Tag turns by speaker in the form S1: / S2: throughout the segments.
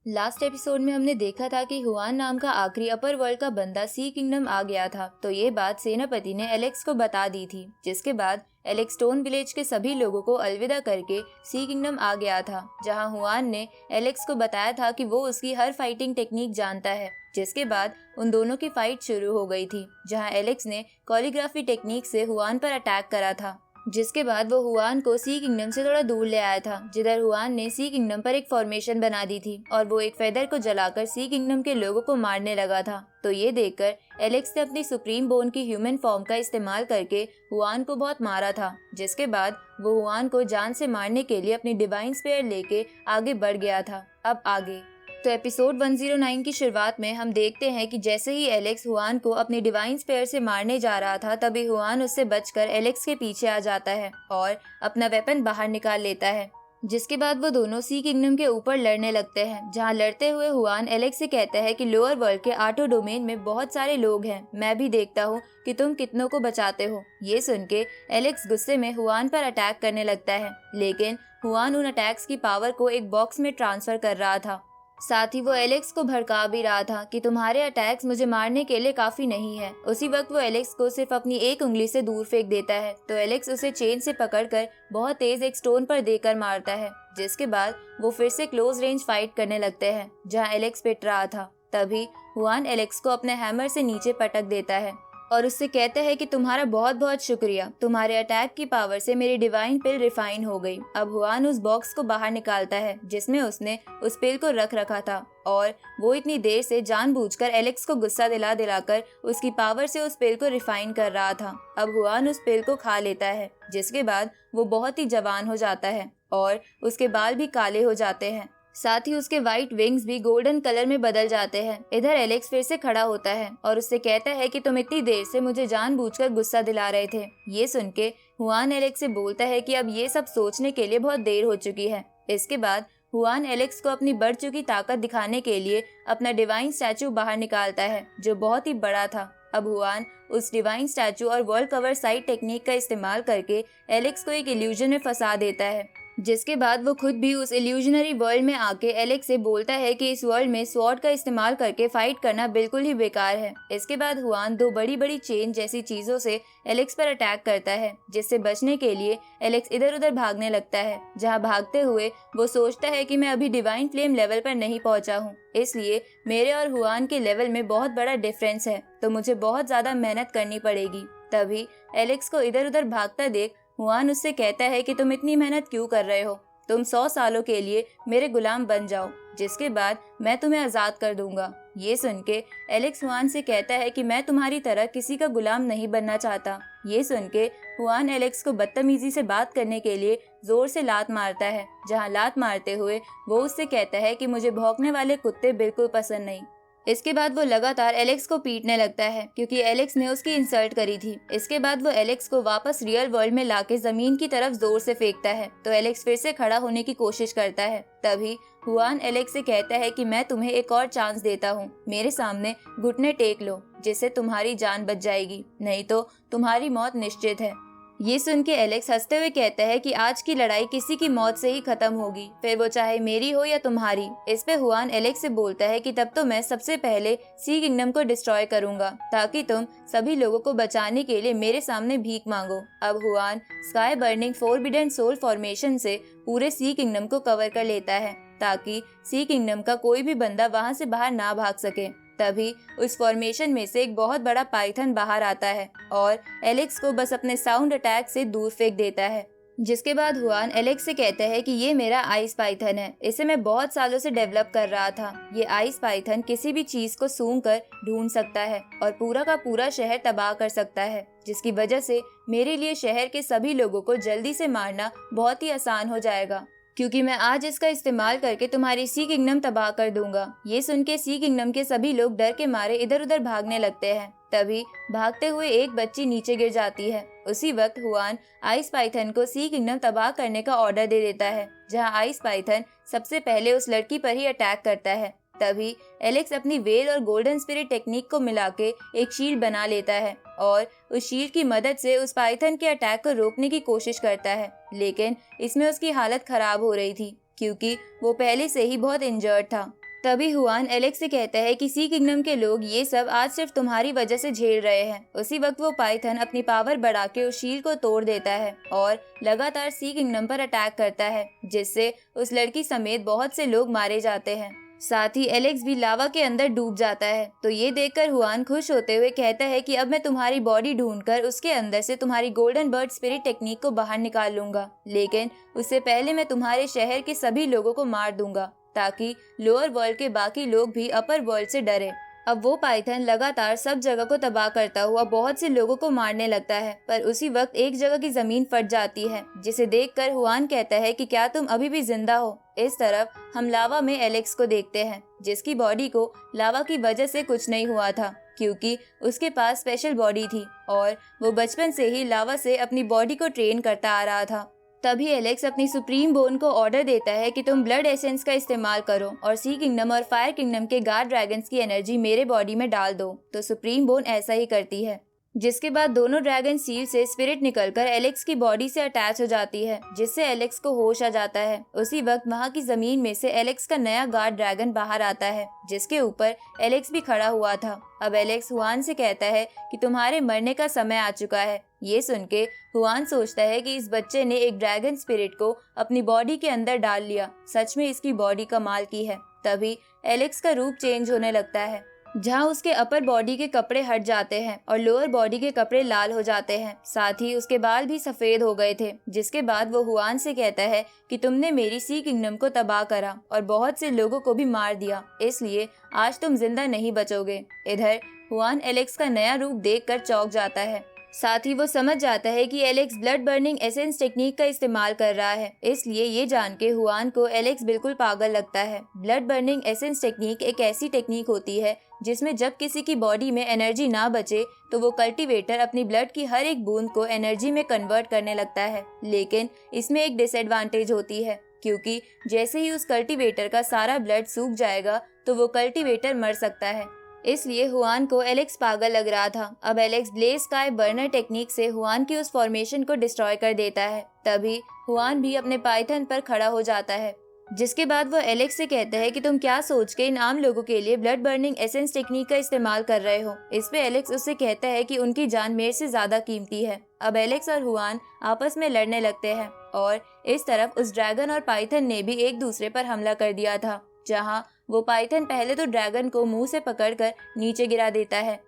S1: Last episode में हमने देखा था कि हुआन नाम का आखिरी अपर वर्ल्ड का बंदा सी किंगडम आ गया था। तो ये बात सेनापति ने एलेक्स को बता दी थी, जिसके बाद एलेक्स स्टोन विलेज के सभी लोगों को अलविदा करके सी किंगडम आ गया था, जहां हुआन ने एलेक्स को बताया था कि वो उसकी हर फाइटिंग टेक्निक जानता है। जिसके बाद उन दोनों की फाइट शुरू हो गई थी, जहां एलेक्स ने कोरियोग्राफी टेक्निक से हुआन पर अटैक करा था। जिसके बाद वो हुआन को सी किंगडम से थोड़ा दूर ले आया था, जिधर हुआन ने सी किंगडम पर एक फॉर्मेशन बना दी थी और वो एक फेदर को जलाकर सी किंगडम के लोगों को मारने लगा था। तो ये देखकर एलेक्स ने अपनी सुप्रीम बोन की ह्यूमन फॉर्म का इस्तेमाल करके हुआन को बहुत मारा था। जिसके बाद वो हुआन को जान से मारने के लिए अपनी डिवाइन स्पेयर लेके आगे बढ़ गया था। अब आगे तो एपिसोड 109 की शुरुआत में हम देखते हैं कि जैसे ही एलेक्स हुआन को अपनी डिवाइन स्पेयर से मारने जा रहा था, तभी हुआन उससे बचकर एलेक्स के पीछे आ जाता है और अपना वेपन बाहर निकाल लेता है। जिसके बाद वो दोनों सी किंगडम के ऊपर लड़ने लगते हैं, जहां लड़ते हुए हुआन एलेक्स से कहता है कि लोअर वर्ल्ड के आठों डोमेन में बहुत सारे लोग हैं, मैं भी देखता हूँ कि तुम कितनों को बचाते हो। ये सुन के एलेक्स गुस्से में हुआन पर अटैक करने लगता है, लेकिन हुआन उन अटैक्स की पावर को एक बॉक्स में ट्रांसफर कर रहा था। साथ ही वो एलेक्स को भड़का भी रहा था कि तुम्हारे अटैक्स मुझे मारने के लिए काफी नहीं है। उसी वक्त वो एलेक्स को सिर्फ अपनी एक उंगली से दूर फेंक देता है, तो एलेक्स उसे चेन से पकड़कर बहुत तेज एक स्टोन पर देकर मारता है। जिसके बाद वो फिर से क्लोज रेंज फाइट करने लगते हैं, जहां एलेक्स पिट रहा था। तभी हुआन एलेक्स को अपने हैमर से नीचे पटक देता है और उससे कहता है कि तुम्हारा बहुत बहुत शुक्रिया, तुम्हारे अटैक की पावर से मेरी डिवाइन पिल रिफाइन हो गई। अब हुआन उस बॉक्स को बाहर निकालता है जिसमें उसने उस पिल को रख रखा था, और वो इतनी देर से जानबूझकर एलेक्स को गुस्सा दिला दिलाकर उसकी पावर से उस पिल को रिफाइन कर रहा था। अब हुआन उस पिल को खा लेता है, जिसके बाद वो बहुत ही जवान हो जाता है और उसके बाल भी काले हो जाते हैं। साथ ही उसके व्हाइट विंग्स भी गोल्डन कलर में बदल जाते हैं। इधर एलेक्स फिर से खड़ा होता है और उससे कहता है कि तुम इतनी देर से मुझे जानबूझकर गुस्सा दिला रहे थे। ये सुन के हुआन एलेक्स से बोलता है कि अब ये सब सोचने के लिए बहुत देर हो चुकी है। इसके बाद हुआन एलेक्स को अपनी बढ़ चुकी ताकत दिखाने के लिए अपना डिवाइन स्टैचू बाहर निकालता है, जो बहुत ही बड़ा था। अब हुआन उस डिवाइन स्टैचू और वर्ल्ड कवर साइड टेक्निक का इस्तेमाल करके एलेक्स को एक इल्यूजन में फंसा देता है। जिसके बाद वो खुद भी उस इल्यूजनरी वर्ल्ड में आके एलेक्स से बोलता है कि इस वर्ल्ड में स्वॉर्ड का इस्तेमाल करके फाइट करना बिल्कुल ही बेकार है। इसके बाद हुआन दो बड़ी बड़ी चेन जैसी चीजों से एलेक्स पर अटैक करता है, जिससे बचने के लिए एलेक्स इधर उधर भागने लगता है। जहां भागते हुए वो सोचता है कि मैं अभी डिवाइन फ्लेम लेवल पर नहीं पहुंचा हूं, इसलिए मेरे और हुआन के लेवल में बहुत बड़ा डिफरेंस है, तो मुझे बहुत ज्यादा मेहनत करनी पड़ेगी। तभी एलेक्स को इधर उधर भागता देख हुआन उससे कहता है कि तुम इतनी मेहनत क्यों कर रहे हो, तुम 100 सालों के लिए मेरे गुलाम बन जाओ, जिसके बाद मैं तुम्हें आजाद कर दूंगा। ये सुन के एलेक्स हुआन से कहता है कि मैं तुम्हारी तरह किसी का गुलाम नहीं बनना चाहता। ये सुन के हुआन एलेक्स को बदतमीजी से बात करने के लिए जोर से लात मारता है, जहां लात मारते हुए वो उससे कहता है कि मुझे भौंकने वाले कुत्ते बिल्कुल पसंद नहीं। इसके बाद वो लगातार एलेक्स को पीटने लगता है, क्योंकि एलेक्स ने उसकी इंसल्ट करी थी। इसके बाद वो एलेक्स को वापस रियल वर्ल्ड में लाके जमीन की तरफ जोर से फेंकता है, तो एलेक्स फिर से खड़ा होने की कोशिश करता है। तभी हुआन एलेक्स से कहता है कि मैं तुम्हें एक और चांस देता हूँ, मेरे सामने घुटने टेक लो, जिससे तुम्हारी जान बच जाएगी, नहीं तो तुम्हारी मौत निश्चित है। ये सुन के एलेक्स हंसते हुए कहता है कि आज की लड़ाई किसी की मौत से ही खत्म होगी, फिर वो चाहे मेरी हो या तुम्हारी। इस पे हुआन एलेक्स से बोलता है कि तब तो मैं सबसे पहले सी किंगडम को डिस्ट्रॉय करूंगा, ताकि तुम सभी लोगों को बचाने के लिए मेरे सामने भीख मांगो। अब Huan sky burning forbidden soul formation से पूरे सी किंगडम को कवर कर लेता है, ताकि सी किंगडम का कोई भी बंदा वहां से बाहर ना भाग सके। तभी उस फॉर्मेशन में से एक बहुत बड़ा पाइथन बाहर आता है और एलेक्स को बस अपने साउंड अटैक से दूर फेंक देता है। जिसके बाद हुआन एलेक्स से कहता है कि ये मेरा आइस पाइथन है, इसे मैं बहुत सालों से डेवलप कर रहा था। ये आइस पाइथन किसी भी चीज को सूंघ कर ढूंढ सकता है और पूरा का पूरा शहर तबाह कर सकता है, जिसकी वजह से मेरे लिए शहर के सभी लोगों को जल्दी से मारना बहुत ही आसान हो जाएगा, क्योंकि मैं आज इसका इस्तेमाल करके तुम्हारी सी किंगडम तबाह कर दूंगा। ये सुन के सी किंगडम के सभी लोग डर के मारे इधर उधर भागने लगते हैं। तभी भागते हुए एक बच्ची नीचे गिर जाती है। उसी वक्त हुआन आइस पाइथन को सी किंगडम तबाह करने का ऑर्डर दे देता है, जहां आइस पाइथन सबसे पहले उस लड़की पर ही अटैक करता है। तभी एलेक्स अपनी वेल और गोल्डन स्पिरिट टेक्निक को मिला के एक शील्ड बना लेता है और उस शील्ड की मदद से उस पाइथन के अटैक को रोकने की कोशिश करता है, लेकिन इसमें उसकी हालत खराब हो रही थी, क्योंकि वो पहले से ही बहुत इंजर्ड था। तभी हुआन एलेक्स से कहता है कि सी किंगडम के लोग ये सब आज सिर्फ तुम्हारी वजह से झेल रहे हैं। उसी वक्त वो पाइथन अपनी पावर बढ़ा के उस शील को तोड़ देता है और लगातार सी किंगडम पर अटैक करता है, जिससे उस लड़की समेत बहुत से लोग मारे जाते हैं। साथ ही एलेक्स भी लावा के अंदर डूब जाता है। तो ये देखकर हुआन खुश होते हुए कहता है कि अब मैं तुम्हारी बॉडी ढूंढकर उसके अंदर से तुम्हारी गोल्डन बर्ड स्पिरिट टेक्निक को बाहर निकाल लूंगा, लेकिन उससे पहले मैं तुम्हारे शहर के सभी लोगों को मार दूंगा ताकि लोअर वर्ल्ड के बाकी लोग भी अपर वर्ल्ड से डरे। अब वो पाइथन लगातार सब जगह को तबाह करता हुआ बहुत से लोगों को मारने लगता है, पर उसी वक्त एक जगह की जमीन फट जाती है, जिसे देखकर हुआन कहता है कि क्या तुम अभी भी जिंदा हो। इस तरफ हम लावा में एलेक्स को देखते हैं, जिसकी बॉडी को लावा की वजह से कुछ नहीं हुआ था, क्योंकि उसके पास स्पेशल बॉडी थी और वो बचपन से ही लावा से अपनी बॉडी को ट्रेन करता आ रहा था। तभी एलेक्स अपनी सुप्रीम बोन को ऑर्डर देता है कि तुम ब्लड एसेंस का इस्तेमाल करो और सी किंगडम और फायर किंगडम के गार्ड ड्रैगन्स की एनर्जी मेरे बॉडी में डाल दो। तो सुप्रीम बोन ऐसा ही करती है, जिसके बाद दोनों ड्रैगन सील से स्पिरिट निकलकर एलेक्स की बॉडी से अटैच हो जाती है, जिससे एलेक्स को होश आ जाता है। उसी वक्त वहाँ की जमीन में से एलेक्स का नया गार्ड ड्रैगन बाहर आता है, जिसके ऊपर एलेक्स भी खड़ा हुआ था। अब एलेक्स हुआन से कहता है कि तुम्हारे मरने का समय आ चुका है। ये सुन के हुआन सोचता है कि इस बच्चे ने एक ड्रैगन स्पिरिट को अपनी बॉडी के अंदर डाल लिया, सच में इसकी बॉडी कमाल की है। तभी एलेक्स का रूप चेंज होने लगता है, जहाँ उसके अपर बॉडी के कपड़े हट जाते हैं और लोअर बॉडी के कपड़े लाल हो जाते हैं। साथ ही उसके बाल भी सफेद हो गए थे, जिसके बाद वो हुआन से कहता है कि तुमने मेरी सी किंगडम को तबाह करा और बहुत से लोगों को भी मार दिया, इसलिए आज तुम जिंदा नहीं बचोगे। इधर हुआन एलेक्स का नया रूप देखकर चौंक जाता है। साथ ही वो समझ जाता है कि Alex blood burning essence technique का इस्तेमाल कर रहा है, इसलिए ये जान के हुआन को एलेक्स बिल्कुल पागल लगता है। ब्लड बर्निंग एसेंस टेक्निक एक ऐसी टेक्निक होती है जिसमें जब किसी की बॉडी में एनर्जी ना बचे तो वो कल्टीवेटर अपनी ब्लड की हर एक बूंद को एनर्जी में कन्वर्ट करने लगता है। लेकिन इसमें एक डिसएडवांटेज होती है, क्योंकि जैसे ही उस कल्टीवेटर का सारा ब्लड सूख जाएगा तो वो कल्टीवेटर मर सकता है। इसलिए हुआन को एलेक्स पागल लग रहा था। अब Alex Blaze sky burner technique से हुआन की उस फॉर्मेशन को डिस्ट्रॉय कर देता है। तभी हुआन भी अपने पाइथन पर खड़ा हो जाता है, जिसके बाद वो एलेक्स से कहता है कि तुम क्या सोच के इन आम लोगों के लिए ब्लड बर्निंग एसेंस टेक्निक का इस्तेमाल कर रहे हो। इस पे एलेक्स उससे कहता है कि उनकी जान मेरे से ज्यादा कीमती है। अब एलेक्स और हुआन आपस में लड़ने लगते हैं और इस तरफ उस ड्रैगन और पाइथन ने भी एक दूसरे पर हमला कर दिया था, जहाँ वो पाइथन पहले तो ड्रैगन को मुंह से पकड़कर नीचे गिरा देता है,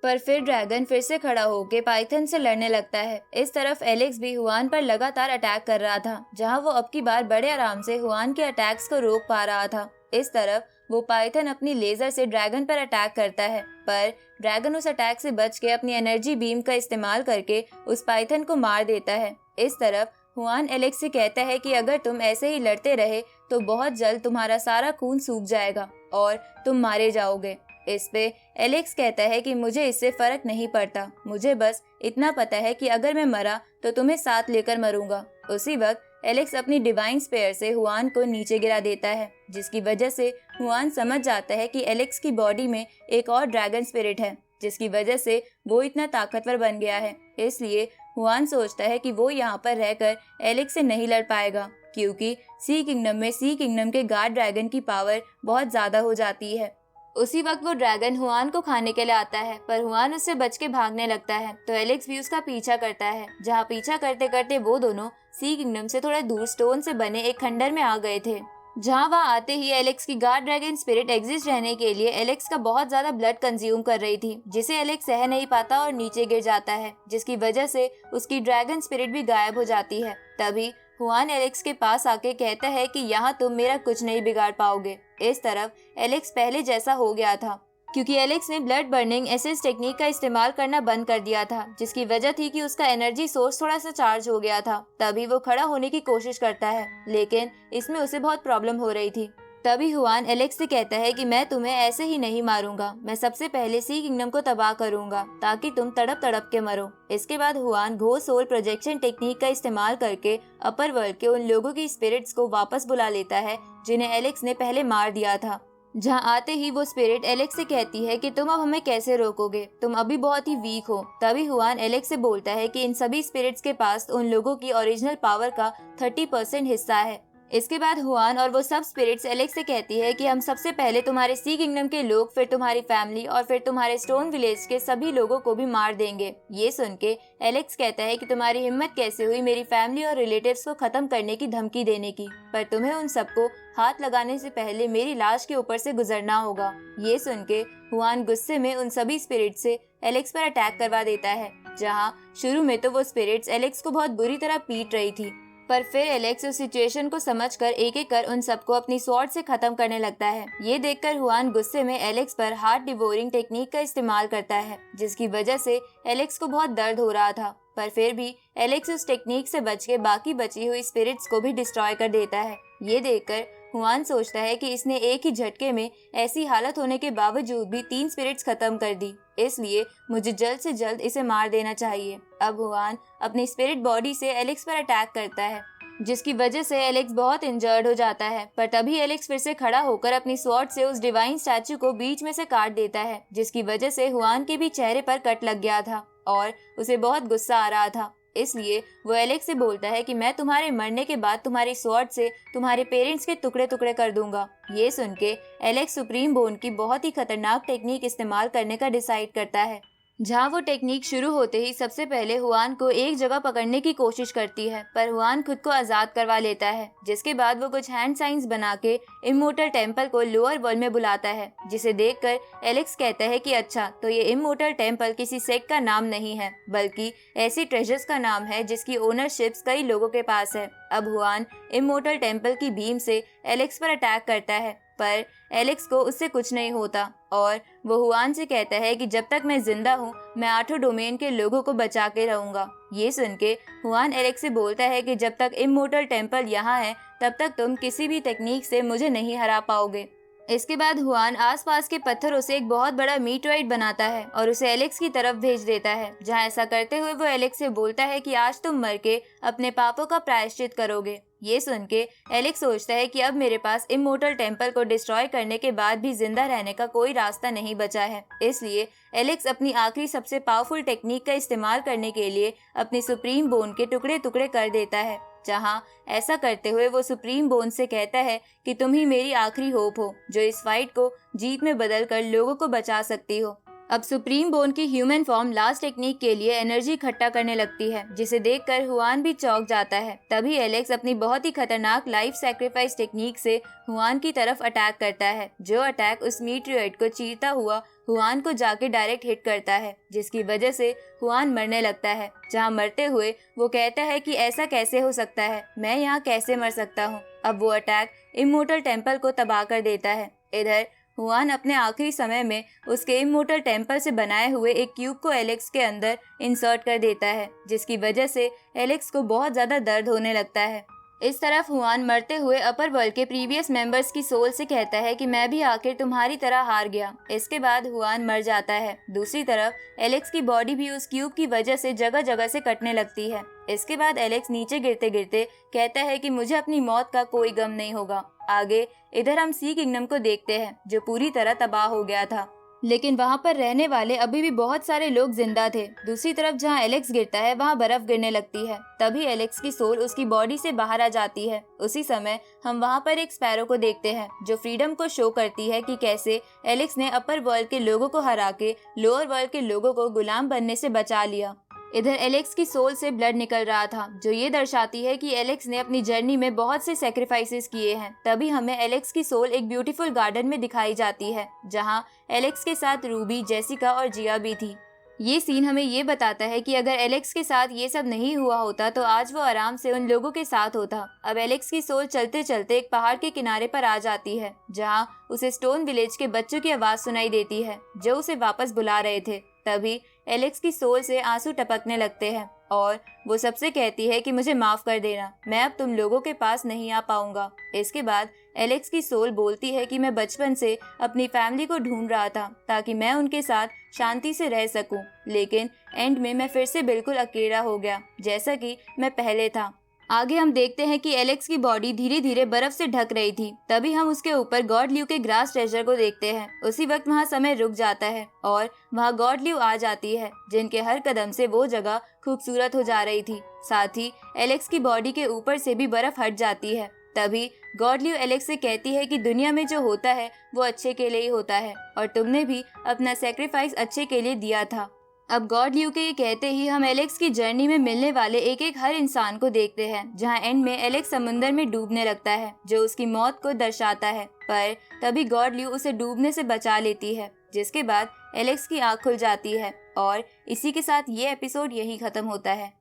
S1: पर फिर ड्रैगन फिर से खड़ा होकर पाइथन से लड़ने लगता है। इस तरफ एलेक्स भी हुआन पर लगातार अटैक कर रहा था, जहां वो अब की बार बड़े आराम से हुआन के अटैक्स को रोक पा रहा था। इस तरफ वो पाइथन अपनी लेजर से ड्रैगन पर अटैक करता है, पर ड्रैगन उस अटैक से बच के अपनी एनर्जी बीम का इस्तेमाल करके उस पाइथन को मार देता है। इस तरफ हुआन एलेक्स से कहता है कि अगर तुम ऐसे ही लड़ते रहे तो बहुत जल्द तुम्हारा सारा खून सूख जाएगा और तुम मारे जाओगे। इस पे एलेक्स कहता है कि मुझे इससे फर्क नहीं पड़ता, मुझे बस इतना पता है कि अगर मैं मरा तो तुम्हें साथ लेकर मरूंगा। उसी वक्त एलेक्स अपनी डिवाइन स्पेयर से हुआन को नीचे गिरा देता है, जिसकी वजह से हुआन समझ जाता है कि एलेक्स की बॉडी में एक और ड्रैगन स्पिरिट है, जिसकी वजह से वो इतना ताकतवर बन गया है। इसलिए हुआन सोचता है कि वो यहाँ पर रहकर एलेक्स से नहीं लड़ पाएगा, क्योंकि सी किंगडम में सी किंगडम के गार्ड ड्रैगन की पावर बहुत ज्यादा हो जाती है। उसी वक्त वो ड्रैगन हुआन को खाने के लिए आता है, पर हुआन उससे बच के भागने लगता है, तो एलेक्स भी उसका पीछा करता है। जहाँ पीछा करते करते वो दोनों सी किंगडम से थोड़ा दूर स्टोन से बने एक खंडर में आ गए थे, जहाँ वहाँ आते ही एलेक्स की गार्ड ड्रैगन स्पिरिट एग्जिस्ट रहने के लिए एलेक्स का बहुत ज्यादा ब्लड कंज्यूम कर रही थी, जिसे एलेक्स सह नहीं पाता और नीचे गिर जाता है, जिसकी वजह से उसकी ड्रैगन स्पिरिट भी गायब हो जाती है। तभी हुआन एलेक्स के पास आके कहता है कि यहाँ तुम मेरा कुछ नहीं बिगाड़ पाओगे। इस तरफ एलेक्स पहले जैसा हो गया था, क्योंकि एलेक्स ने ब्लड बर्निंग एसेंस टेक्निक का इस्तेमाल करना बंद कर दिया था, जिसकी वजह थी कि उसका एनर्जी सोर्स थोड़ा सा चार्ज हो गया था। तभी वो खड़ा होने की कोशिश करता है, लेकिन इसमें उसे बहुत प्रॉब्लम हो रही थी। तभी हुआन एलेक्स से कहता है कि मैं तुम्हें ऐसे ही नहीं मारूंगा, मैं सबसे पहले सी किंगडम को तबाह करूंगा ताकि तुम तड़प तड़प के मरो। इसके बाद हुआन घो सोल प्रोजेक्शन टेक्निक का इस्तेमाल करके अपर वर्ल्ड के उन लोगों की स्पिरिट्स को वापस बुला लेता है जिन्हें एलेक्स ने पहले मार दिया था। जहाँ आते ही वो स्पिरिट एलेक्स से कहती है कि तुम अब हमें कैसे रोकोगे, तुम अभी बहुत ही वीक हो। तभी हुआन एलेक्स से बोलता है कि इन सभी स्पिरिट्स के पास उन लोगों की ओरिजिनल पावर का 30% हिस्सा है, इसके बाद हुआन और वो सब स्पिरिट्स एलेक्स से कहती है कि हम सबसे पहले तुम्हारे सी किंगडम के लोग, फिर तुम्हारी फैमिली और फिर तुम्हारे स्टोन विलेज के सभी लोगों को भी मार देंगे। ये सुन के एलेक्स कहता है कि तुम्हारी हिम्मत कैसे हुई मेरी फैमिली और रिलेटिव्स को खत्म करने की धमकी देने की, पर तुम्हें उन सबको हाथ लगाने से पहले मेरी लाश के ऊपर से गुजरना होगा। ये सुन के हुआन गुस्से में उन सभी स्पिरिट से एलेक्स पर अटैक करवा देता है, जहाँ शुरू में तो वो स्पिरिट्स एलेक्स को बहुत बुरी तरह पीट रही थी, पर फिर एलेक्स उस सिचुएशन को समझकर एक एक कर उन सबको अपनी स्वॉर्ड से खत्म करने लगता है। ये देखकर हुआन गुस्से में एलेक्स पर हार्ट डिवोरिंग टेक्निक का इस्तेमाल करता है, जिसकी वजह से एलेक्स को बहुत दर्द हो रहा था, पर फिर भी एलेक्स उस टेक्निक से बच के बाकी बची हुई स्पिरिट्स को भी डिस्ट्रॉय कर देता है। ये देखकर हुआन सोचता है कि इसने एक ही झटके में ऐसी हालत होने के बावजूद भी 3 स्पिरिट्स खत्म कर दी, इसलिए मुझे जल्द से जल्द इसे मार देना चाहिए। अब हुआन अपनी स्पिरिट बॉडी से एलेक्स पर अटैक करता है, जिसकी वजह से एलेक्स बहुत इंजर्ड हो जाता है, पर तभी एलेक्स फिर से खड़ा होकर अपनी स्वॉर्ड से उस डिवाइन स्टैचू को बीच में से काट देता है, जिसकी वजह से हुआन के भी चेहरे पर कट लग गया था और उसे बहुत गुस्सा आ रहा था। इसलिए वो एलेक्स से बोलता है कि मैं तुम्हारे मरने के बाद तुम्हारी स्वॉर्ड से तुम्हारे पेरेंट्स के टुकड़े टुकड़े कर दूंगा। ये सुन के एलेक्स सुप्रीम बोन की बहुत ही खतरनाक टेक्निक इस्तेमाल करने का डिसाइड करता है, जहाँ वो टेक्निक शुरू होते ही सबसे पहले हुआन को एक जगह पकड़ने की कोशिश करती है, पर हुआन खुद को आज़ाद करवा लेता है, जिसके बाद वो कुछ हैंड साइंस बना के इमोर्टल टेम्पल को लोअर वर्ल्ड में बुलाता है, जिसे देखकर एलेक्स कहता है कि अच्छा, तो ये इमोर्टल टेम्पल किसी सेक्ट का नाम नहीं है, बल्कि ऐसी ट्रेजर्स का नाम है जिसकी ओनरशिप्स कई लोगों के पास है। अब हुआन इमोर्टल टेम्पल की बीम से एलेक्स पर अटैक करता है, पर एलेक्स को उससे कुछ नहीं होता और वो हुआन से कहता है कि जब तक मैं जिंदा हूँ मैं 8 डोमेन के लोगों को बचा के रहूंगा। ये सुन के हुआन एलेक्स से बोलता है कि जब तक इमोर्टल टेम्पल यहाँ है तब तक तुम किसी भी टेक्निक से मुझे नहीं हरा पाओगे। इसके बाद हुआन आसपास के पत्थरों से एक बहुत बड़ा मीटोइड बनाता है और उसे एलेक्स की तरफ भेज देता है, जहाँ ऐसा करते हुए वो एलेक्स से बोलता है कि आज तुम मर के अपने पापों का प्रायश्चित करोगे। ये सुन के एलेक्स सोचता है कि अब मेरे पास इमोर्टल टेम्पल को डिस्ट्रॉय करने के बाद भी जिंदा रहने का कोई रास्ता नहीं बचा है, इसलिए एलेक्स अपनी आखिरी सबसे पावरफुल टेक्निक का इस्तेमाल करने के लिए अपनी सुप्रीम बोन के टुकड़े टुकड़े कर देता है, जहाँ ऐसा करते हुए वो सुप्रीम बोन से कहता है कि तुम ही मेरी आखिरी होप हो, जो इस फाइट को जीत में बदल कर लोगों को बचा सकती हो। अब सुप्रीम बोन की ह्यूमन फॉर्म लास्ट टेक्निक के लिए एनर्जी इकट्ठा करने लगती है, जिसे देखकर हुआन भी चौंक जाता है। तभी एलेक्स अपनी बहुत ही खतरनाक लाइफ सैक्रिफाइस टेक्निक से हुआन की तरफ अटैक करता है, जो अटैक उस मीटियोराइड को चीरता हुआ हुआन को जाके डायरेक्ट हिट करता है, जिसकी वजह से हुआन मरने लगता है। जहाँ मरते हुए वो कहता है कि ऐसा कैसे हो सकता है, मैं यहाँ कैसे मर सकता हूँ। अब वो अटैक इमोर्टल टेम्पल को तबाह कर देता है। इधर हुआन अपने आखिरी समय में उसके इमोर्टल टेम्पल से बनाए हुए एक क्यूब को एलेक्स के अंदर इंसर्ट कर देता है, जिसकी वजह से एलेक्स को बहुत ज्यादा दर्द होने लगता है। इस तरफ हुआन मरते हुए अपर वर्ल्ड के प्रीवियस मेंबर्स की सोल से कहता है कि मैं भी आखिर तुम्हारी तरह हार गया। इसके बाद हुआन मर जाता है। दूसरी तरफ एलेक्स की बॉडी भी उस क्यूब की वजह से जगह जगह से कटने लगती है। इसके बाद एलेक्स नीचे गिरते गिरते कहता है कि मुझे अपनी मौत का कोई गम नहीं होगा। आगे इधर हम सी किंगडम को देखते हैं, जो पूरी तरह तबाह हो गया था, लेकिन वहाँ पर रहने वाले अभी भी बहुत सारे लोग जिंदा थे। दूसरी तरफ जहाँ एलेक्स गिरता है वहाँ बर्फ गिरने लगती है। तभी एलेक्स की सोल उसकी बॉडी से बाहर आ जाती है। उसी समय हम वहाँ पर एक स्पैरो को देखते हैं, जो फ्रीडम को शो करती है कि कैसे एलेक्स ने अपर वर्ल्ड के लोगों को हरा के लोअर वर्ल्ड के लोगों को गुलाम बनने से बचा लिया। इधर एलेक्स की सोल से ब्लड निकल रहा था, जो ये दर्शाती है कि एलेक्स ने अपनी जर्नी में बहुत से सैक्रिफाइसेस किए हैं। तभी हमें एलेक्स की सोल एक ब्यूटीफुल गार्डन में दिखाई जाती है, जहां एलेक्स के साथ रूबी, जेसिका और जिया भी थी। ये सीन हमें ये बताता है कि अगर एलेक्स के साथ ये सब नहीं हुआ होता तो आज वो आराम से उन लोगों के साथ होता। अब एलेक्स की सोल चलते चलते एक पहाड़ के किनारे पर आ जाती है, जहाँ उसे स्टोन विलेज के बच्चों की आवाज सुनाई देती है, जो उसे वापस बुला रहे थे। तभी एलेक्स की सोल से आंसू टपकने लगते हैं और वो सबसे कहती है कि मुझे माफ कर देना, मैं अब तुम लोगों के पास नहीं आ पाऊंगा। इसके बाद एलेक्स की सोल बोलती है कि मैं बचपन से अपनी फैमिली को ढूंढ रहा था ताकि मैं उनके साथ शांति से रह सकूं, लेकिन एंड में मैं फिर से बिल्कुल अकेला हो गया, जैसा कि मैं पहले था। आगे हम देखते हैं कि एलेक्स की बॉडी धीरे धीरे बर्फ से ढक रही थी। तभी हम उसके ऊपर गॉड ल्यू के ग्रास ट्रेजर को देखते हैं। उसी वक्त वहाँ समय रुक जाता है और वहाँ गॉड ल्यू आ जाती है, जिनके हर कदम से वो जगह खूबसूरत हो जा रही थी। साथ ही एलेक्स की बॉडी के ऊपर से भी बर्फ हट जाती है। तभी गॉड ल्यू एलेक्स से कहती है कि दुनिया में जो होता है वो अच्छे के लिए ही होता है और तुमने भी अपना सेक्रीफाइस अच्छे के लिए दिया था। अब गॉड ल्यू के ये कहते ही हम एलेक्स की जर्नी में मिलने वाले एक एक हर इंसान को देखते हैं, जहां एंड में एलेक्स समुंदर में डूबने लगता है जो उसकी मौत को दर्शाता है। पर तभी गॉड ल्यू उसे डूबने से बचा लेती है, जिसके बाद एलेक्स की आंख खुल जाती है और इसी के साथ ये एपिसोड यहीं खत्म होता है।